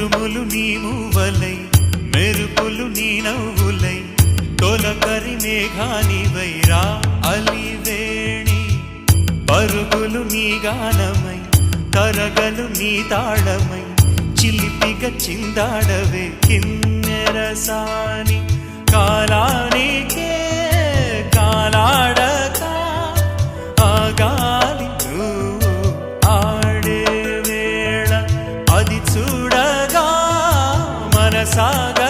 ఉరుములు నీ మూవలై మెరుపులు నీ నవ్వులై తొలకరి మేఘానివైరా అలివేణి పరుగులు నీ గానమై తరగలు నీ తాళమై చిలిపిగ చిందాడవే కిన్నెరసాని కాలానికే కాలాడక ఆగాలి నువ్వు ఆడే వేళ అది చూడగా మనసాగ